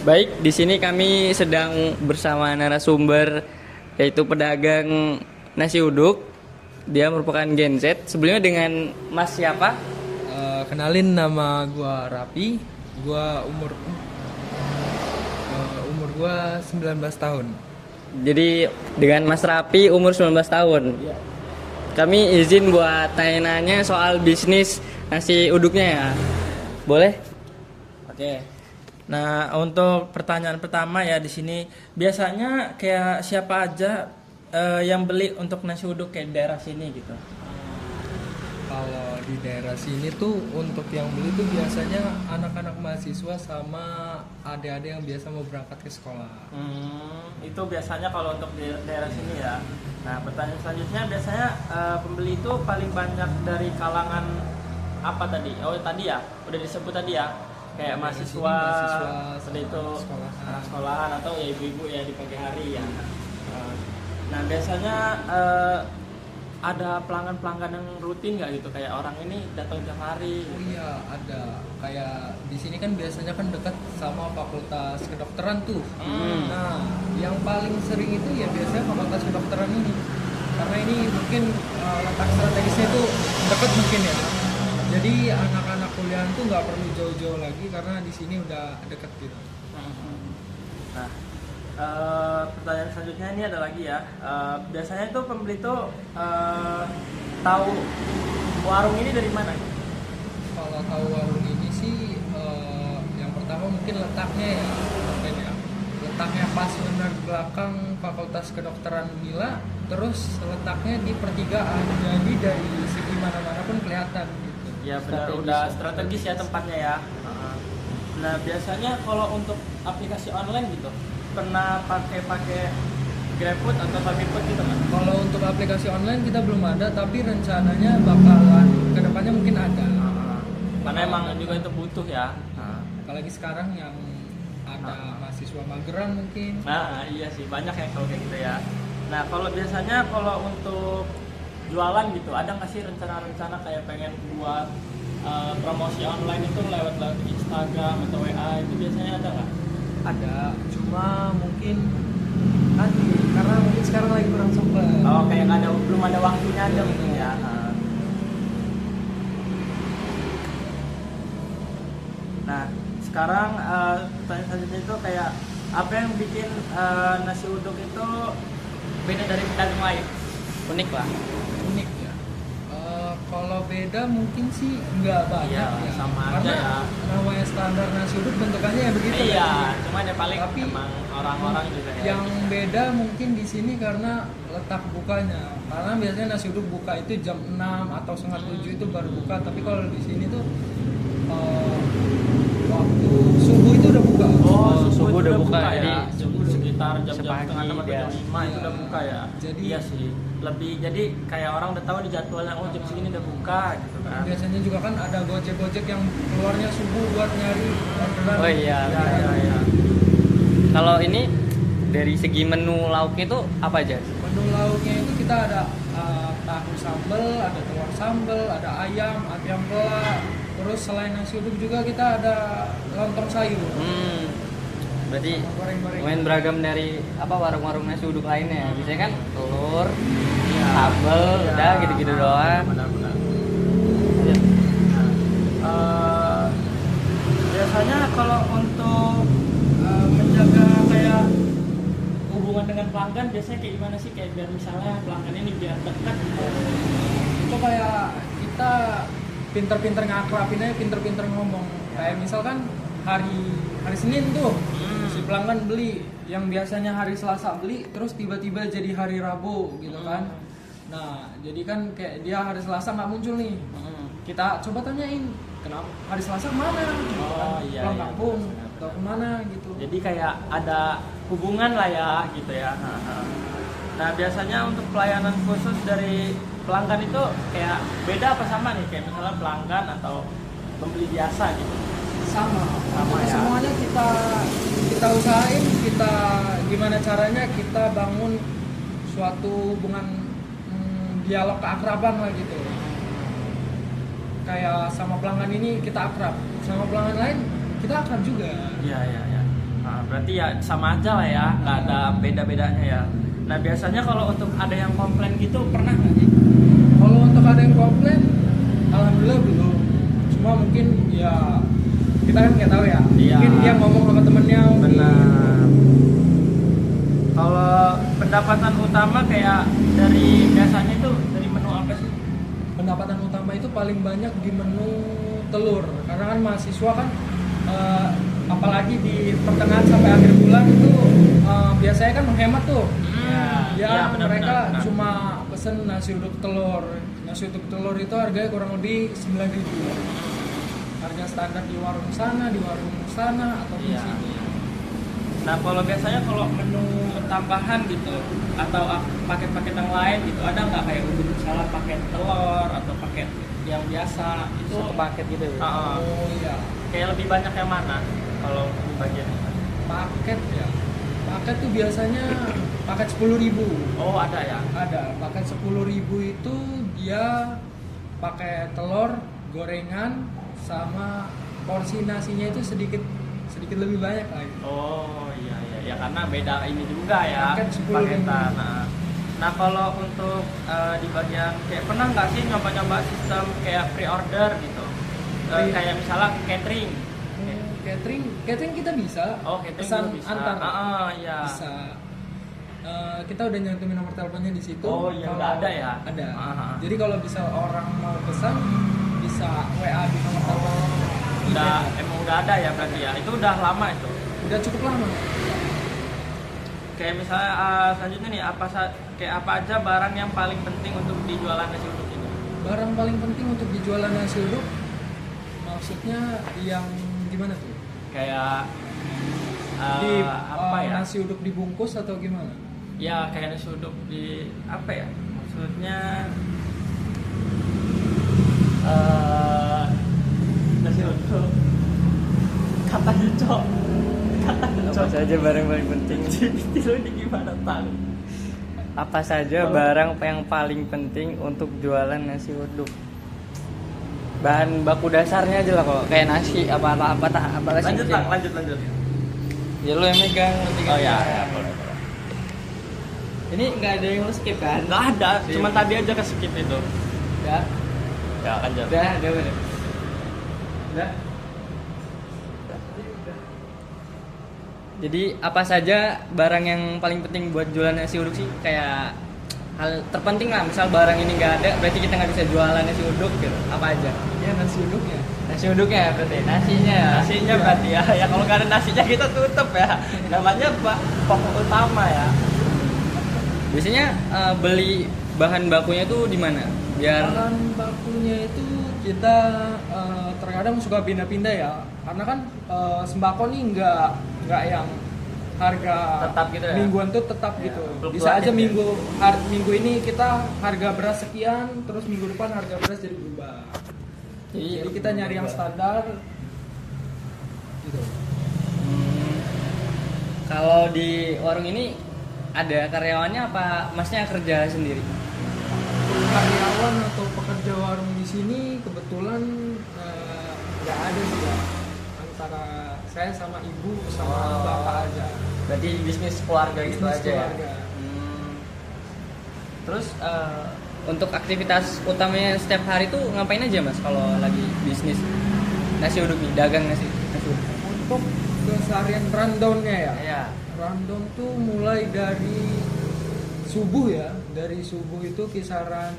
Baik, di sini kami sedang bersama narasumber yaitu pedagang nasi uduk. Dia merupakan Gen Z. Sebelumnya dengan Mas siapa? Kenalin, nama gua Rapi. Gua umur gua 19 tahun. Jadi dengan Mas Rapi umur 19 tahun. Kami izin buat tanya-nanya soal bisnis nasi uduknya ya. Boleh? Oke. Nah, untuk pertanyaan pertama ya di sini biasanya kayak siapa aja yang beli untuk nasi uduk kayak daerah sini gitu. Kalau di daerah sini tuh untuk yang beli tuh biasanya anak-anak mahasiswa sama adik-adik yang biasa mau berangkat ke sekolah. Itu biasanya kalau untuk di daerah sini ya. Nah, pertanyaan selanjutnya biasanya pembeli itu paling banyak dari kalangan apa tadi? Oh, tadi ya, udah disebut tadi ya. Kayak mahasiswa, seperti itu anak sekolahan atau ya ibu-ibu ya di pagi hari ya. Nah, biasanya ada pelanggan-pelanggan yang rutin nggak gitu, kayak orang ini datang tiap hari gitu. Oh iya, ada. Kayak di sini kan biasanya kan dekat sama fakultas kedokteran tuh. Nah, yang paling sering itu ya biasanya fakultas kedokteran ini. Karena ini mungkin letak strategisnya itu dekat mungkin ya. Jadi anak-anak kuliah tuh nggak perlu jauh-jauh lagi karena di sini udah dekat gitu. Nah, pertanyaan selanjutnya ini ada lagi ya. Biasanya itu pembeli itu tahu warung ini dari mana? Kalau tahu warung ini sih yang pertama mungkin letaknya ya, mungkin ya. Letaknya pas benar belakang Fakultas Kedokteran Unila, terus letaknya di pertigaan. Jadi dari segi mana-mana pun kelihatan gitu. Ya benar, udah strategis ya tempatnya ya. Nah, biasanya kalau untuk aplikasi online gitu, pernah pakai GrabFood atau Famiput gitu kan? Kalau untuk aplikasi online kita belum ada, tapi rencananya bakalan kedepannya mungkin ada. Karena emang juga itu butuh ya. Apalagi sekarang yang ada mahasiswa mageran mungkin. Nah, iya sih, banyak yang kalau kayak gitu ya. Nah, kalau biasanya kalau untuk jualan gitu, ada nggak sih rencana-rencana kayak pengen buat promosi online itu lewat Instagram atau WA, itu biasanya ada nggak? Ada, cuma mungkin nanti karena mungkin sekarang lagi kurang sempet. Oh, kayak nggak ada, belum ada waktunya aja mungkin ya. Nah, sekarang pertanyaan selanjutnya itu kayak apa yang bikin nasi uduk itu beda dari pedagang lain? Unik lah. Unik ya. Kalau beda mungkin sih nggak banyak Iya, ya. sama aja Karena ya. namanya standar nasi uduk bentukannya ya begitu. Iya, kan. cuma ada paling Tapi emang orang-orang juga ya. Yang beda mungkin di sini karena letak bukanya. Karena biasanya nasi uduk buka itu jam 6 atau setengah 7 itu baru buka. Tapi kalau di sini tuh waktu subuh itu udah buka. Oh, subuh itu udah buka, ya. jadi Sekitar jam-jam sepagi setengah 6 atau dia. jam 5 itu Iya. udah buka ya. Jadi- iya sih. Jadi kayak orang udah tahu di jadwalnya, oh jam segini udah buka gitu kan. Biasanya juga kan ada gojek-gojek yang keluarnya subuh buat nyari orderan. Oh iya. Iya. Kalau ini dari segi menu lauknya itu apa aja? Menu lauknya itu kita ada tahu sambal, ada telur sambal, ada ayam pela. Terus selain nasi uduk juga kita ada lontong sayur. Berarti Sama goreng-goreng. lumayan beragam dari apa warung-warung nasi uduk lainnya. Biasanya kan telur, sambal, udah gitu-gitu doang. Benar-benar. Biasanya kalau untuk menjaga kayak hubungan dengan pelanggan biasanya kayak gimana sih, kayak biar misalnya pelanggan ini biar dekat gitu. Itu kayak kita pinter-pinter ngakrapin aja, pinter-pinter ngomong. Kayak misalkan hari Senin tuh si pelanggan beli yang biasanya hari Selasa beli terus tiba-tiba jadi hari Rabu gitu kan. Nah, jadi kan kayak dia hari Selasa nggak muncul nih. Kita coba tanyain kenapa hari Selasa kemana? Gitu Oh, kan. iya, Pulang iya. kampung atau kemana gitu. Jadi kayak ada hubungan lah ya gitu ya. Nah, biasanya untuk pelayanan khusus dari pelanggan itu kayak beda apa sama nih, kayak misalnya pelanggan atau pembeli biasa gitu? Sama Ya. semuanya kita usahain, kita gimana caranya kita bangun suatu hubungan dialog keakraban lah gitu. Kayak sama pelanggan ini kita akrab, sama pelanggan lain kita akrab juga. Iya. Nah, berarti ya sama aja lah ya, nggak ada beda-bedanya ya. Nah biasanya kalau untuk ada yang komplain gitu pernah nggak sih? Kalau untuk ada yang komplain, alhamdulillah belum. Cuma mungkin ya kita kan nggak tahu ya. Iya. Mungkin dia ngomong sama temennya. Benar. Kalau pendapatan utama kayak dari biasanya itu dari menu apa sih? Pendapatan utama itu paling banyak di menu telur, karena kan mahasiswa kan apalagi di pertengahan sampai akhir bulan itu biasanya kan menghemat tuh. Ya, benar, mereka benar. cuma pesen nasi uduk telur. Nasi uduk telur itu harganya kurang lebih 9.000. Harga standar di warung sana, ataupun Iya. sini. Nah kalau biasanya kalau menu tambahan gitu atau paket-paket yang lain gitu ada nggak kayak untuk misalnya paket telur atau paket yang biasa itu Satu paket gitu ya. Oh iya, kayak lebih banyak yang mana kalau di bagian itu? paket ya. Paket tuh biasanya paket 10.000. Oh ada ya. Ada paket 10.000 itu dia pakai telur, gorengan, sama porsi nasinya itu sedikit lebih banyak lagi. Oh iya ya karena beda ini juga ya Paket 10.000. paketan. Nah kalau untuk di bagian kayak pernah nggak sih nyoba-nyoba sistem kayak pre-order gitu? Kayak misalnya catering. Catering kita bisa. Oh catering pesan juga bisa. antar. Iya. Bisa. Kita udah nyantumin nomor teleponnya di situ. Oh iya Kalau udah ada ya. Ada. Ah. Jadi kalau bisa orang mau pesan bisa WA di nomor telepon. Emang udah ada ya berarti ya. Itu udah lama itu. Udah cukup lama. Kayak misalnya selanjutnya nih kayak apa aja barang yang paling penting untuk dijualan nasi uduk ini? Barang paling penting untuk dijualan nasi uduk, maksudnya yang gimana tuh? Kayak Di apa ya? nasi uduk dibungkus atau gimana? Ya kayak nasi uduk di apa ya? Maksudnya nasi uduk kata hijau. Apa saja barang paling penting? Itu ini gimana tahu? Apa saja barang yang paling penting untuk jualan nasi uduk? Bahan baku dasarnya aja lah kok, kayak nasi apa sih? Lanjut. Ya lu yang megang nanti kan. Oh ya, boleh. Ini nggak ada yang lu skip kan? Nggak ada, cuma tadi aja ke skip itu. Udah, Ya lanjut. udah. Jadi apa saja barang yang paling penting buat jualan nasi uduk sih? Kayak hal terpenting lah, misal barang ini nggak ada, berarti kita nggak bisa jualan nasi uduk gitu. Apa aja? Ya nasi uduknya. Nasi uduknya berarti, nasinya ya. Nasinya berarti ya. Ya kalau nggak ada nasinya kita tutup ya. Namanya pokok utama ya. Biasanya beli bahan bakunya tuh di mana? Biar Bahan bakunya itu kita terkadang suka pindah-pindah ya, karena kan sembako nih nggak yang harga Tetap gitu ya? mingguan tuh tetap Ya, gitu. fluktuatif Bisa aja ya? minggu ini kita harga beras sekian, terus minggu depan harga beras jadi berubah. Jadi kita nyari yang standar gitu. kalau di warung ini ada karyawannya apa masnya kerja sendiri? Karyawan atau pekerja warung di sini kebetulan nggak ada sih ya. Antara saya sama ibu sama bapak aja. Berarti bisnis keluarga gitu Bisnis aja ya? keluarga. Terus untuk aktivitas utamanya setiap hari tuh ngapain aja mas kalau lagi bisnis nasi uduk nih, dagang nasi uduk? Untuk keseharian rundown-nya ya. Iya. Rundown tuh mulai dari subuh ya. Dari subuh itu kisaran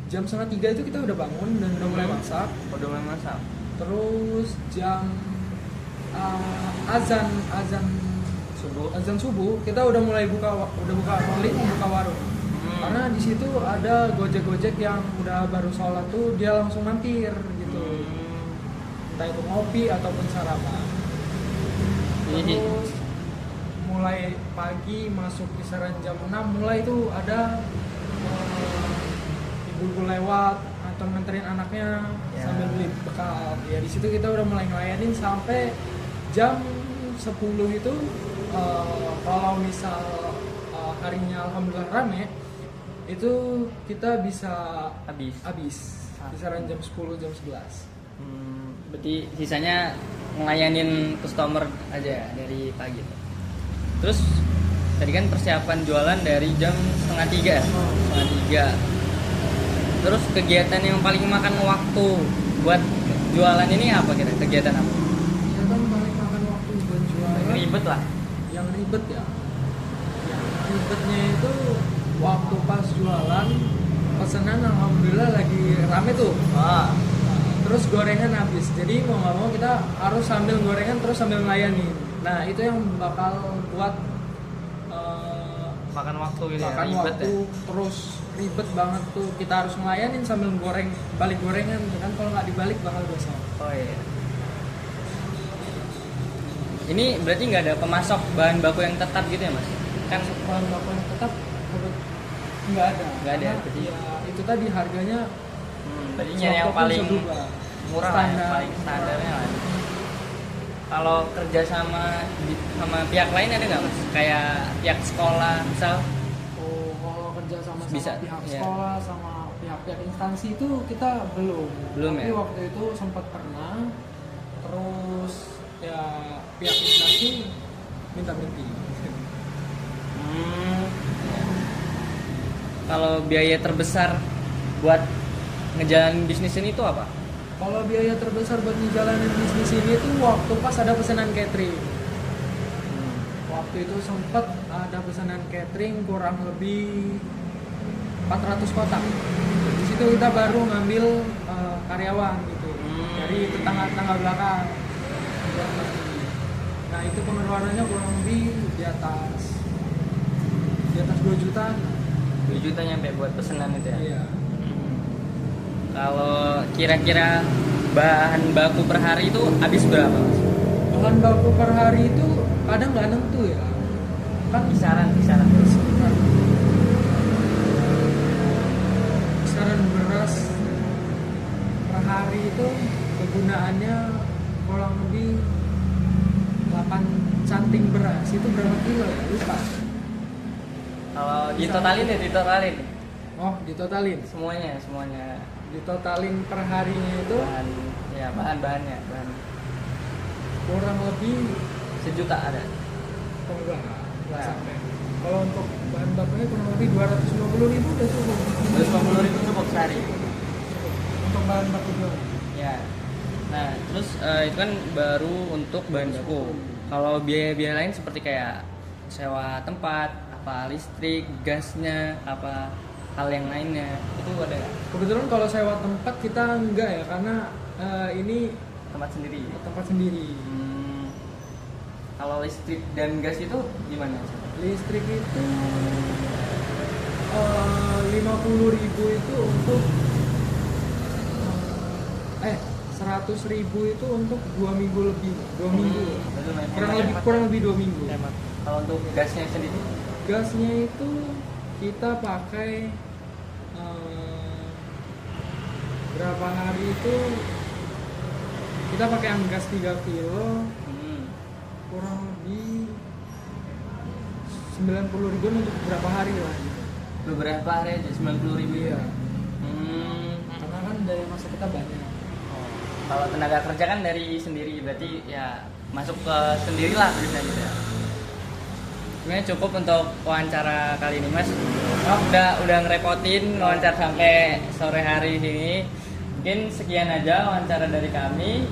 jam 2:30 itu kita udah bangun dan udah mulai masak. Udah mulai masak. Terus jam azan subuh kita udah mulai buka warung. Karena di situ ada gojek yang udah baru sholat tuh dia langsung mampir gitu. Entah itu ngopi ataupun sarapan. Terus mulai pagi masuk kisaran jam 6 mulai itu ada ibu-ibu lewat atau nganterin anaknya Ya. sambil beli bekal. Ya di situ kita udah mulai ngelayanin sampai jam 10 itu kalau misal harinya alhamdulillah rame itu kita bisa Habis. kisaran jam 10 jam 11. Berarti sisanya ngelayanin customer aja dari pagi. Terus tadi kan persiapan jualan dari jam 2:30 ya? 2:30. Terus kegiatan yang paling makan waktu buat jualan ini apa kira? Kegiatan apa? Ya kan paling makan waktu buat jualan. Ribet lah. Yang ribet ya. Yang ribetnya itu waktu pas jualan pesanan alhamdulillah lagi rame tuh. Wah. Terus gorengan habis. Jadi mau nggak mau kita harus sambil gorengan terus sambil melayani. Nah itu yang bakal buat Makan waktu gitu ya, makan ribet waktu ya. terus ribet banget tuh. Kita harus ngelayanin sambil goreng balik gorengan kan, kalau nggak dibalik bakal dosa. Oh iya. Ini berarti nggak ada pemasok bahan baku yang tetap gitu ya mas? Kan Bahan baku yang tetap nggak ada. Nggak ada, Karena berarti- ya, itu tadi harganya berarti nyari yang sewaktu-waktu paling bisa berubah. murah lah, yang Standar. paling standarnya lah. Kalau kerja sama pihak lain ada nggak mas? Kayak pihak sekolah misal? Oh, kalau kerja sama Bisa, pihak iya. sekolah sama pihak-pihak instansi itu kita belum. Belum Tapi ya? waktu itu sempat pernah. Terus ya pihak instansi minta berhenti. Kalau biaya terbesar buat ngejalanin bisnis ini itu apa? Kalau biaya terbesar buat ngejalanin bisnis ini tuh waktu pas ada pesanan catering. Waktu itu sempat ada pesanan catering kurang lebih 400 kotak. Di situ kita baru ngambil karyawan gitu dari tetangga-tetangga belakang. Nah itu pengeluarannya kurang lebih di atas 2 juta. 2 juta nyampe buat pesanan itu ya? Iya. Kalau kira-kira bahan baku per hari itu habis berapa mas? Bahan baku per hari itu kadang nggak nentu ya. Kan Kisaran kisaran beras per hari itu kegunaannya kurang lebih 8 canting beras. Itu berapa kilo ya? Lupa. Kalau ditotalin Oh, ditotalin. semuanya Ditotalin per harinya itu bahan-bahannya kurang lebih sejuta ada. enggak Nah. sampai. Kalau untuk bahan bakunya kurang lebih 250.000 udah cukup. 250.000 cukup sehari. Untuk bahan baku jualan. Ya. Nah, terus itu kan baru untuk bahan baku. Kalau biaya-biaya lain seperti kayak sewa tempat, apa listrik, gasnya, apa hal yang lainnya, itu ada nggak? Kebetulan kalau sewa tempat kita enggak ya, karena ini Tempat sendiri. tempat sendiri. Kalau listrik dan gas itu gimana? Listrik itu 50.000 itu untuk 100.000 itu untuk 2 minggu lebih, 2 minggu. Kurang lebih 2 minggu. Hemat. Kalau untuk gasnya sendiri? Gasnya itu kita pakai berapa hari itu kita pakai yang gas 3 kilo kurang lebih 90.000 untuk berapa hari lah gitu. Beberapa hari aja 90.000 Iya. Karena kan daya masa kita banyak. kalau tenaga kerja kan dari sendiri, berarti ya masuk ke sendiri lah bisa gitu ya. Sebenarnya cukup untuk wawancara kali ini mas. Udah ngerepotin wawancara sampai sore hari ini. Mungkin sekian aja wawancara dari kami.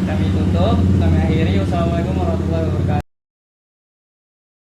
Kami tutup, kami akhiri. Wassalamualaikum warahmatullahi wabarakatuh.